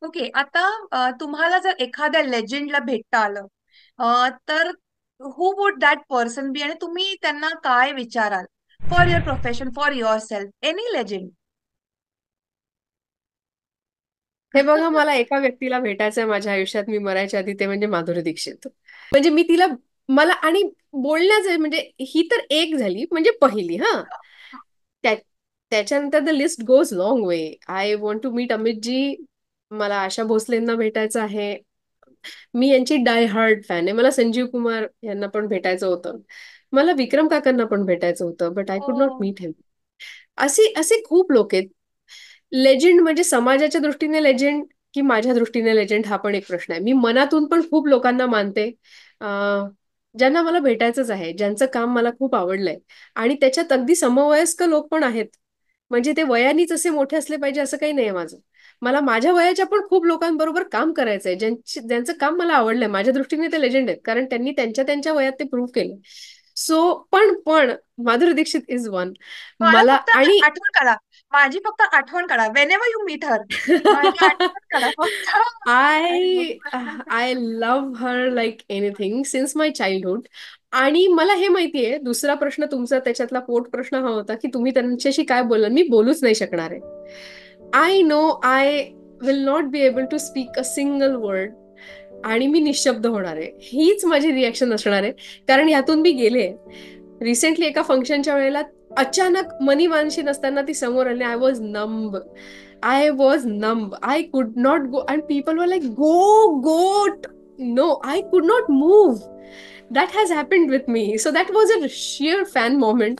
Okay. आता तुम्हाला जर एखाद्या लेजेंडला भेटता आलं, तर हु वुड दॅट पर्सन बी आणि तुम्ही त्यांना काय विचाराल? For your profession, for your self, any legend. हे बघा, मला एका व्यक्तीला भेटायचंय माझ्या आयुष्यात मी मरायच्या आधी, ते म्हणजे माधुरी दीक्षित. म्हणजे मी तिला, मला आणि बोलण्याचं म्हणजे ही तर एक झाली म्हणजे पहिली, हा. त्या त्याच्यानंतर the list goes long way. I want to meet Amitji. मला आशा भोसलेंना भेटायचं आहे. मी यांची डाय हार्ड फॅन आहे. मला संजीव कुमार यांना पण भेटायचं होतं. मला विक्रम काकांना पण भेटायचं होतं, बट आय ओ. कुड नॉट मीट हिम. असे असे खूप लोक आहेत. लेजंड म्हणजे समाजाच्या दृष्टीने लेजंड की माझ्या दृष्टीने लेजंड, हा पण एक प्रश्न आहे. मी मनातून पण खूप लोकांना मानते, अं, ज्यांना मला भेटायचंच आहे, ज्यांचं काम मला खूप आवडलंय. आणि त्याच्यात अगदी समवयस्क लोक पण आहेत. म्हणजे ते वयानीच असे मोठे असले पाहिजे असं काही नाही माझं. मला माझ्या वयाच्या पण खूप लोकांबरोबर काम करायचंय, ज्यांचं काम मला आवडलंय. माझ्या दृष्टीने ते लेजंड आहेत, कारण त्यांनी त्यांच्या त्यांच्या वयात ते प्रूव्ह केलं. सो पण माधुरी दीक्षित इज वन. मला मला फक्त आणि आठवण काढा. माझी फक्त आठवण काढा. Whenever you meet her, माझी आठवण काढा फक्त. I I love her like anything since my childhood. आणि मला हे माहितीये, दुसरा प्रश्न तुमचा त्याच्यातला पोट प्रश्न हा होता की तुम्ही त्यांच्याशी काय बोलला. मी बोलूच नाही शकणार आहे. I know I will not be able to speak a single word. आणि मी निशब्द होणार आहे, हीच माझी रिॲक्शन असणार आहे. कारण यातून मी गेले. रिसेंटली एका फंक्शनच्या वेळेला अचानक मनी मानशी नसताना ती समोर आली. I was numb. I was numb. I could not go. And people were like, go, go. No, I could not move. That has happened with me. So that was a sheer fan moment.